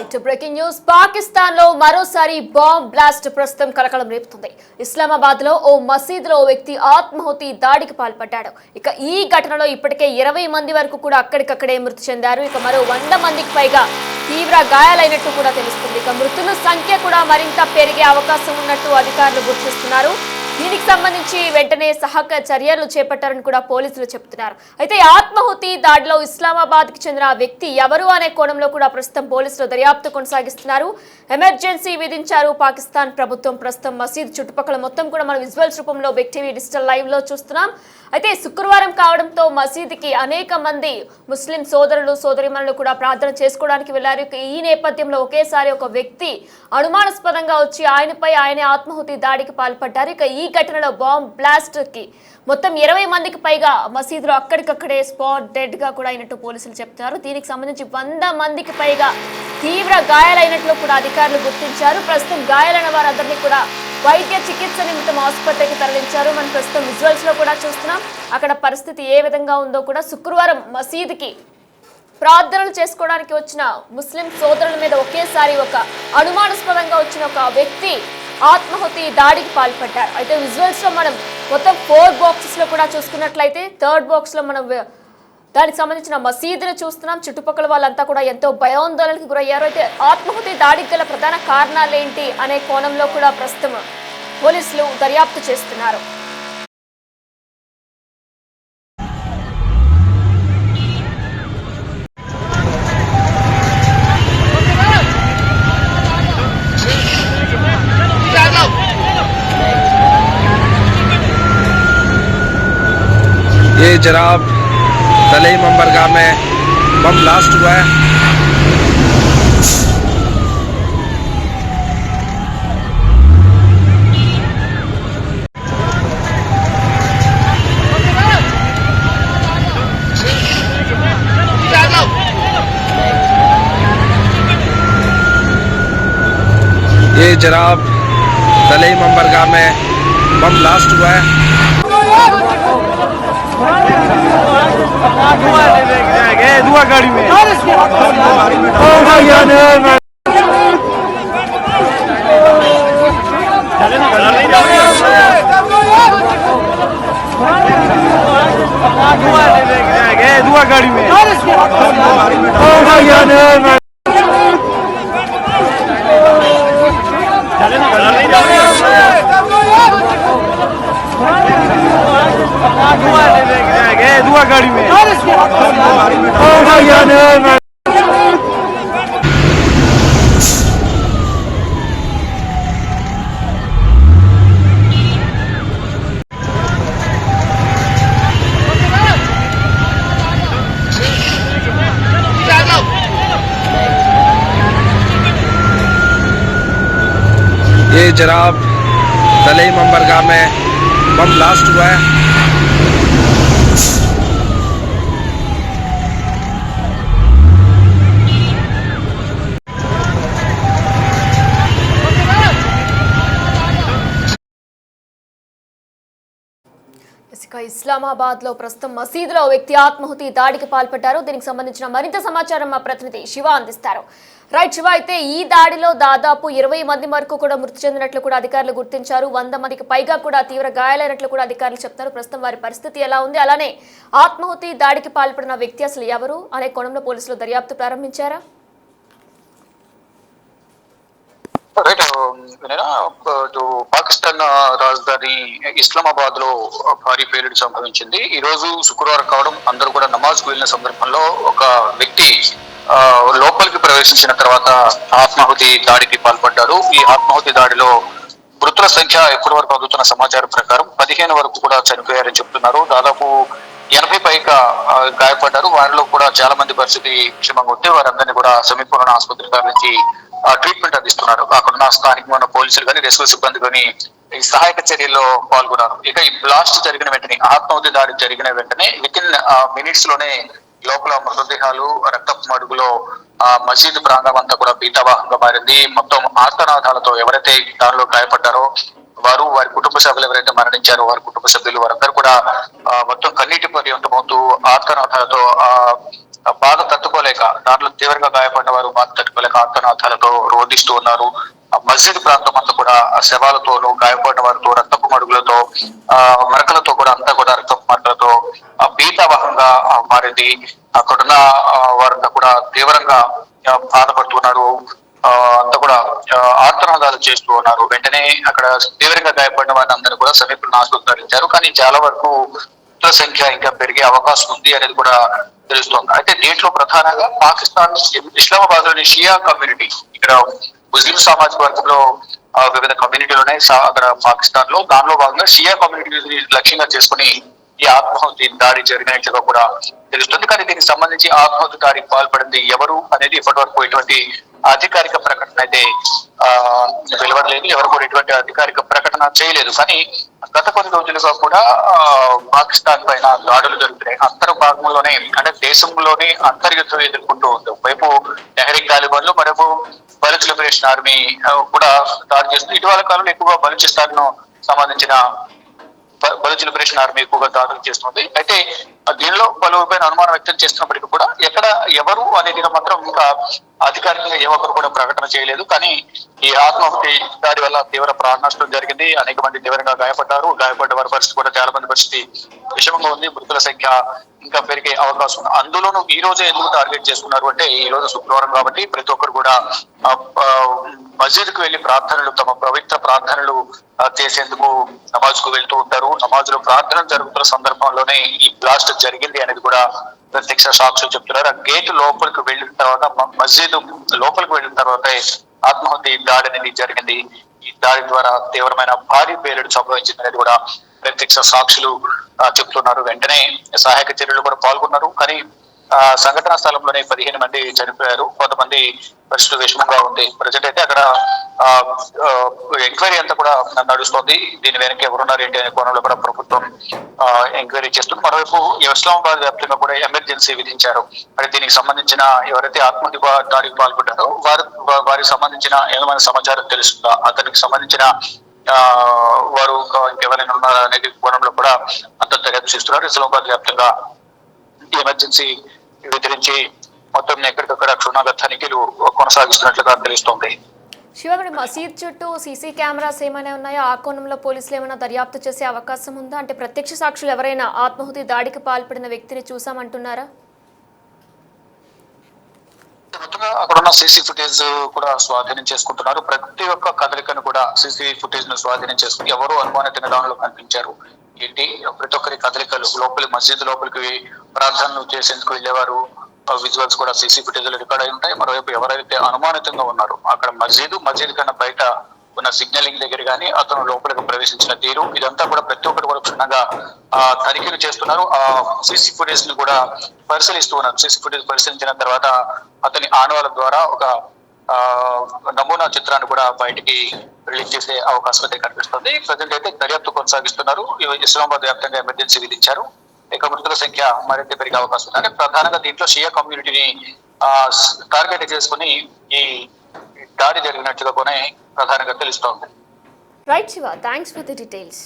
Right breaking news Pakistan లో మరోసారి bomb blast ప్రస్తుతం కలకలం రేపుతుంది. ఇస్లామాబాద్ లో ఓ మసీదులో ఓ వ్యక్తి ఆత్మాహుతి దాడికి పాల్పడ్డాడు. ఇక ఈ ఘటనలో ఇప్పటికే 20 మంది వరకు కూడా అక్కడికక్కడే మృతి చెందారు. ఇక మరో 100 మందికి పైగా తీవ్ర గాయాలైనట్టు కూడా తెలుస్తుంది. ఇక మృతుల సంఖ్య కూడా మరింత పెరిగే అవకాశం ఉన్నట్టు అధికారులు గుర్తిస్తున్నారు. దీనికి సంబంధించి వెంటనే సహాయక చర్యలు చేపట్టారని కూడా పోలీసులు చెబుతున్నారు. అయితే ఆత్మాహుతి దాడిలో ఇస్లామాబాద్ కి చెందిన వ్యక్తి ఎవరు అనే కోణంలో కూడా ప్రస్తుతం పోలీసులు దర్యాప్తు కొనసాగిస్తున్నారు. ఎమర్జెన్సీ విధించారు పాకిస్తాన్ ప్రభుత్వం. ప్రస్తుతం మసీద్ చుట్టుపక్కల మొత్తం కూడా మనం విజువల్స్ రూపంలో బిగ్ టీవీ డిజిటల్ లైవ్ లో చూస్తున్నాం. అయితే శుక్రవారం కావడంతో మసీదుకి అనేక మంది ముస్లిం సోదరులు సోదరిమణులు కూడా ప్రార్థన చేసుకోవడానికి వెళ్లారు. ఈ నేపథ్యంలో ఒకేసారి ఒక వ్యక్తి అనుమానాస్పదంగా వచ్చి ఆయనే ఆత్మాహుతి దాడికి పాల్పడ్డారు. ఇక ఈ ఘటనలో బాంబ్ బ్లాస్ట్ కి మొత్తం 20 మందికి పైగా మసీదులో అక్కడికక్కడే స్పాట్ డెడ్ గా కూడా అయినట్టు పోలీసులు చెప్తున్నారు. దీనికి సంబంధించి 100 మందికి పైగా తీవ్ర గాయాలైనట్లు కూడా అధికారులు గుర్తించారు. ప్రస్తుతం గాయాలైన వారందరినీ కూడా వైద్య చికిత్స నిమిత్తం ఆసుపత్రికి తరలించారు. మనం ప్రస్తుతం విజువల్స్ లో కూడా చూస్తున్నాం. అక్కడ పరిస్థితి ఏ విధంగా ఉందో కూడా. శుక్రవారం మసీదుకి ప్రార్థనలు చేసుకోవడానికి వచ్చిన ముస్లిం సోదరుల మీద ఒకేసారి ఒక అనుమానాస్పదంగా వచ్చిన ఒక వ్యక్తి ఆత్మాహుతి దాడికి పాల్పడ్డారు. అయితే విజువల్స్ లో మనం మొత్తం 4 బాక్సెస్ లో కూడా చూసుకున్నట్లయితే థర్డ్ బాక్స్ లో మనం దానికి సంబంధించిన మసీదును చూస్తున్నాం. చుట్టుపక్కల వాళ్ళంతా కూడా ఎంతో భయాందోళనకు గురయ్యారు. అయితే ఆత్మాహుతి దాడికి గల ప్రధాన కారణాలు ఏంటి అనే కోణంలో కూడా ప్రస్తుతం పోలీసులు దర్యాప్తు చేస్తున్నారు. ये जनाब तलई मंबरगाह में बम ब्लास्ट हुआ है। ये जनाब तलई मंबरगाह में बम ब्लास्ट हुआ है। दुआ गाड़ी में दुआ गाड़ी में दुआ गाड़ी में ये जनाब तलई मंबरगाह में बम ब्लास्ट हुआ है। ఇస్లామాబాద్ లో ప్రస్తుతం మసీదులో వ్యక్తి ఆత్మాహుతి దాడికి పాల్పడ్డారు. దీనికి సంబంధించిన మరింత సమాచారం మా ప్రతినిధి శివ అందిస్తారు. రైట్ శివ, అయితే ఈ దాడిలో దాదాపు 20 మంది వరకు కూడా మృతి చెందినట్లు కూడా అధికారులు గుర్తించారు. 100 మందికి పైగా కూడా తీవ్ర గాయాలైనట్లు కూడా అధికారులు చెప్తారు. ప్రస్తుతం వారి పరిస్థితి ఎలా ఉంది, అలానే ఆత్మాహుతి దాడికి పాల్పడిన వ్యక్తి అసలు ఎవరు అనే కోణంలో పోలీసులు దర్యాప్తు ప్రారంభించారా? పాకిస్తాన్ రాజధాని ఇస్లామాబాద్ లో భారీ పేలుడు సంభవించింది. ఈ రోజు శుక్రవారం కావడం, అందరూ కూడా నమాజ్ కు వెళ్లిన సందర్భంలో ఒక వ్యక్తి లోపలికి ప్రవేశించిన తర్వాత ఆత్మాహుతి దాడికి పాల్పడ్డాడు. ఈ ఆత్మాహుతి దాడిలో మృతుల సంఖ్య ఇప్పటి వరకు అందుతున్న సమాచారం ప్రకారం 15 వరకు కూడా చనిపోయారని చెప్తున్నారు. దాదాపు 80 పైగా గాయపడ్డారు. వారిలో కూడా చాలా మంది పరిస్థితి క్షేమంగా ఉంది. వారందరినీ కూడా సమీపంలోని ఆసుపత్రి తరలించి ట్రీట్మెంట్ అందిస్తున్నారు. అక్కడున్న స్థానికమైన పోలీసులు కానీ రెస్క్యూ సిబ్బంది కానీ ఈ సహాయక చర్యల్లో పాల్గొన్నారు. ఇక ఈ బ్లాస్ట్ జరిగిన వెంటనే, ఆత్మాహుతి దాడి జరిగిన వెంటనే వితిన్ మినిట్స్ లోనే లోపల మృతదేహాలు, రక్తపు మడుగులో మసీదు ప్రాంగణం అంతా కూడా భీతావహంగా మారింది. మొత్తం ఆర్తనాదాలతో ఎవరైతే దానిలో గాయపడ్డారో వారు, వారి కుటుంబ సభ్యులు ఎవరైతే మరణించారో వారి కుటుంబ సభ్యులు, వారందరూ కూడా మొత్తం కన్నీటి పర్యంతమవుతూ ఆర్తనాదాలతో బాధ తట్టుకోలేక, దాంట్లో తీవ్రంగా గాయపడిన వారు బాధ తట్టుకోలేక ఆర్తనాదాలతో రోధిస్తూ ఉన్నారు. మస్జిద్ ప్రాంతం అంతా కూడా శవాలతోనూ, గాయపడిన వారితో, రక్తపు మడుగులతో, మరకలతో కూడా అంతా కూడా రక్తపు మరకలతో భీతావహంగా మారింది. అక్కడున్న వారంతా కూడా తీవ్రంగా బాధపడుతున్నారు. అంతా కూడా ఆర్తనాదాలు చేస్తూ ఉన్నారు. వెంటనే అక్కడ తీవ్రంగా గాయపడిన వారిని అందరూ కూడా సమీపంలో ఆసుపత్రి తరలించారు. కానీ చాలా వరకు మృతుల సంఖ్య ఇంకా పెరిగే అవకాశం ఉంది అనేది కూడా తెలుస్తోంది. అయితే దీంట్లో ప్రధానంగా పాకిస్తాన్ ఇస్లామాబాద్ లోని షియా కమ్యూనిటీ, ఇక్కడ ముస్లిం సామాజిక వర్గంలో వివిధ కమ్యూనిటీలు ఉన్నాయి అక్కడ పాకిస్తాన్ లో. దానిలో భాగంగా షియా కమ్యూనిటీ లక్ష్యంగా చేసుకుని ఈ ఆత్మాహుతి దాడి జరిగినట్లుగా కూడా తెలుస్తుంది. కానీ దీనికి సంబంధించి ఆత్మాహుతి దాడికి పాల్పడింది ఎవరు అనేది ఇప్పటి వరకు ఎటువంటి అధికారిక ప్రకటన అయితే వెలువడలేదు. ఎవరు కూడా ఎటువంటి అధికారిక ప్రకటన చేయలేదు. కానీ గత కొన్ని రోజులుగా కూడా పాకిస్తాన్ పైన దాడులు జరుగుతున్నాయి. అంతర్భాగంలోనే, అంటే దేశంలోనే అంతర్యుద్ధం ఎదుర్కొంటూ ఉంది. ఒకవైపు తెహ్రీక్ తాలిబాన్లు, మరోవైపు బలూచ్ లిబరేషన్ ఆర్మీ కూడా దాడి చేస్తుంది. ఇటీవల కాలంలో ఎక్కువగా బలూచిస్తాన్ ను సంబంధించిన బలూచ్ లిబరేషన్ ఆర్మీ ఎక్కువగా దాడులు చేస్తుంది. అయితే దీనిలో పలువురిపైన అనుమానం వ్యక్తం చేస్తున్నప్పటికీ కూడా ఎక్కడ ఎవరు అనేది మాత్రం ఇంకా అధికారికంగా ఏ ఒక్కరు కూడా ప్రకటన చేయలేదు. కానీ ఈ ఆత్మాహుతి దాడి వల్ల తీవ్ర ప్రాణ నష్టం జరిగింది. అనేక మంది తీవ్రంగా గాయపడ్డారు. గాయపడ్డ వారి పరిస్థితి కూడా చాలా మంది పరిస్థితి విషమంగా ఉంది. మృతుల సంఖ్య ఇంకా పెరిగే అవకాశం ఉంది. అందులోనూ ఈ రోజే ఎందుకు టార్గెట్ చేసుకున్నారు అంటే, ఈ రోజు శుక్రవారం కాబట్టి ప్రతి ఒక్కరు కూడా మస్జిద్ కు వెళ్లి ప్రార్థనలు, తమ పవిత్ర ప్రార్థనలు చేసేందుకు నమాజ్ కు వెళ్తూ ఉంటారు. నమాజ్ లో ప్రార్థనలు జరుగుతున్న సందర్భంలోనే ఈ బ్లాస్ట్ జరిగింది అనేది కూడా ప్రత్యక్ష సాక్షులు చెప్తున్నారు. ఆ గేట్ లోపలికి వెళ్ళిన తర్వాత, మస్జిద్ లోపలికి వెళ్ళిన తర్వాత ఆత్మాహుతి దాడి అనేది జరిగింది. ఈ దాడి ద్వారా తీవ్రమైన భారీ పేలుడు సంభవించింది అనేది కూడా ప్రత్యక్ష సాక్షులు చెప్తున్నారు. వెంటనే సహాయక చర్యలు కూడా పాల్గొన్నారు. కానీ సంఘటనా స్థలంలోనే 15 మంది చనిపోయారు. కొంతమంది పరిస్థితి విషమంగా ఉంది. ప్రజెంట్ అయితే అక్కడ ఎంక్వైరీ అంతా కూడా నడుస్తోంది. దీని వెనక ఎవరున్నారు ఏంటి అనే కోణంలో కూడా ప్రభుత్వం ఎంక్వైరీ చేస్తుంది. మరోవైపు ఇస్లామాబాద్ వ్యాప్తంగా కూడా ఎమర్జెన్సీ విధించారు. అంటే దీనికి సంబంధించిన ఎవరైతే ఆత్మహత్య దాడికి పాల్పడ్డారో వారికి సంబంధించిన ఏమైనా సమాచారం తెలుస్తుందా, అతనికి సంబంధించిన వారు ఎవరైనా ఉన్నారా అనేది కోణంలో కూడా అంత దర్యాప్తు చేస్తున్నారు. ఇస్లామాబాద్ వ్యాప్తంగా ఎమర్జెన్సీ విధించి మొత్తం ఎక్కడికక్కడ క్షుణ్ణంగా తనిఖీలు కొనసాగిస్తున్నట్లుగా తెలుస్తోంది. శివగడి మసీద్ చుట్టూ సీసీ కెమెరాస్ ఏమైనా ఉన్నాయో, ఆ కోణంలో పోలీసులు ఏమైనా దర్యాప్తు చేసే అవకాశం ఉందా? అంటే ప్రత్యక్ష సాక్షులు ఎవరైనా ఆత్మాహుతి దాడికి పాల్పడిన వ్యక్తిని చూసామంటున్నారా? మొత్తంగా అక్కడున్న సీసీ ఫుటేజ్ కూడా స్వాధీనం చేసుకుంటున్నారు. ప్రతి ఒక్క కదలికను కూడా సీసీ ఫుటేజ్ ను స్వాధీనం చేసుకుని ఎవరు అనుమానిత దానిలో కనిపించారు ఏంటి, ప్రతి ఒక్కరి కదలికలు, లోపలి మస్జిద్ లోపలికి ప్రార్థనలు చేసేందుకు వెళ్ళేవారు విజువల్స్ కూడా సీసీ ఫుటేజ్ లో రికార్డ్ అయి ఉంటాయి. మరోవైపు ఎవరైతే అనుమానితంగా ఉన్నారో అక్కడ మస్జిద్ కన్నా బయట ఉన్న సిగ్నలింగ్ దగ్గర కానీ అతను లోపలికి ప్రవేశించిన తీరు, ఇదంతా కూడా ప్రతి ఒక్కటి కూడా క్షుణ్ణంగా తనిఖీలు చేస్తున్నారు. ఆ సీసీ ఫుటేజ్ ని కూడా పరిశీలిస్తూ ఉన్నారు. సీసీ ఫుటేజ్ పరిశీలించిన తర్వాత అతని ఆనవాళ్ళ ద్వారా ఒక నమూనా చిత్రాన్ని కూడా బయటికి రిలీజ్ చేసే అవకాశం అయితే కనిపిస్తుంది. ప్రజెంట్ అయితే దర్యాప్తు కొనసాగిస్తున్నారు. ఇస్లామాబాద్ వ్యాప్తంగా ఎమర్జెన్సీ విధించారు. ఇక మృతుల సంఖ్య మరింత పెరిగే అవకాశం ఉంది. అంటే ప్రధానంగా దీంట్లో షియా కమ్యూనిటీని టార్గెట్ చేసుకుని ఈ దాడి జరిగినట్లుగా కూడా ప్రధానంగా తెలుస్తోంది. Right Shiva, thanks for the details.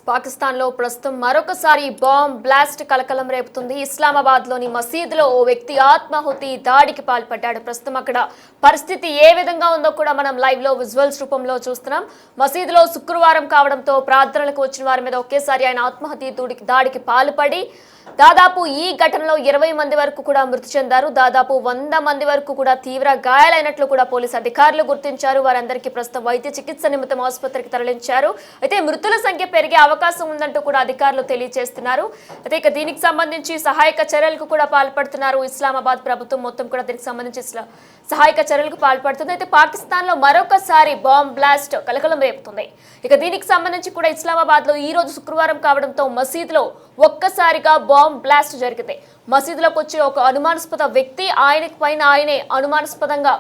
పాకిస్తాన్లో ప్రస్తుతం మరొకసారి బాంబ్ బ్లాస్ట్ కలకలం రేపుతుంది. ఇస్లామాబాద్లోని మసీదులో ఓ వ్యక్తి ఆత్మాహుతి దాడికి పాల్పడ్డాడు. ప్రస్తుతం అక్కడ పరిస్థితి ఏ విధంగా ఉందో కూడా మనం లైవ్లో విజువల్స్ రూపంలో చూస్తున్నాం. మసీదులో శుక్రవారం కావడంతో ప్రార్థనలకు వచ్చిన వారి మీద ఒకేసారి ఆయన ఆత్మాహుతి దాడికి పాల్పడి దాదాపు ఈ ఘటనలో 20 మంది వరకు కూడా మృతి చెందారు. దాదాపు 100 మంది వరకు కూడా తీవ్ర గాయాలైనట్లు కూడా పోలీసు అధికారులు గుర్తించారు. వారందరికీ ప్రస్తుతం వైద్య చికిత్స నిమిత్తం ఆసుపత్రికి తరలించారు. అయితే మృతుల సంఖ్య పెరిగే అవకాశం ఉందంటూ కూడా అధికారులు తెలియజేస్తున్నారు. అయితే ఇక దీనికి సంబంధించి సహాయక చర్యలకు కూడా పాల్పడుతున్నారు. ఇస్లామాబాద్ ప్రభుత్వం మొత్తం కూడా దీనికి సంబంధించి సహాయక చర్యలకు పాల్పడుతుంది. అయితే పాకిస్తాన్ లో మరొకసారి బాంబ్ బ్లాస్ట్ కలకలం రేపుతుంది. ఇక దీనికి సంబంధించి కూడా ఇస్లామాబాద్ లో ఈ రోజు శుక్రవారం కావడంతో మసీదులో ఒక్కసారిగా బాంబ్ బ్లాస్ట్ జరిగింది. మసీదులోకి వచ్చి ఒక అనుమానాస్పద వ్యక్తి ఆయనకి పైన ఆయనే అనుమానాస్పదంగా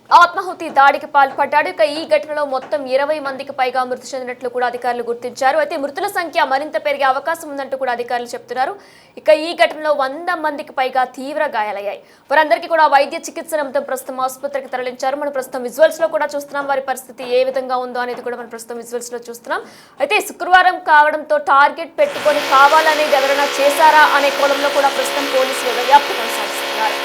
ఆత్మాహుతి దాడికి పాల్పడ్డాడు. ఇక ఈ ఘటనలో మొత్తం 20 మందికి పైగా మృతి చెందినట్లు కూడా అధికారులు గుర్తించారు. అయితే మృతుల సంఖ్య మరింత పెరిగే అవకాశం ఉందంటూ కూడా అధికారులు చెప్తున్నారు. ఇక ఈ ఘటనలో 100 మందికి పైగా తీవ్ర గాయాలయ్యాయి. వారందరికీ కూడా వైద్య చికిత్స నిమిత్తం ప్రస్తుతం ఆసుపత్రికి తరలించారు. మనం ప్రస్తుతం విజువల్స్ లో కూడా చూస్తున్నాం వారి పరిస్థితి ఏ విధంగా ఉందో అనేది కూడా మనం ప్రస్తుతం విజువల్స్ లో చూస్తున్నాం. అయితే శుక్రవారం కావడంతో టార్గెట్ పెట్టుకొని కావాలనేది ఎవరైనా చేశారా అనే కోణంలో కూడా ప్రస్తుతం పోలీసులు దర్యాప్తు కొనసాగిస్తున్నారు.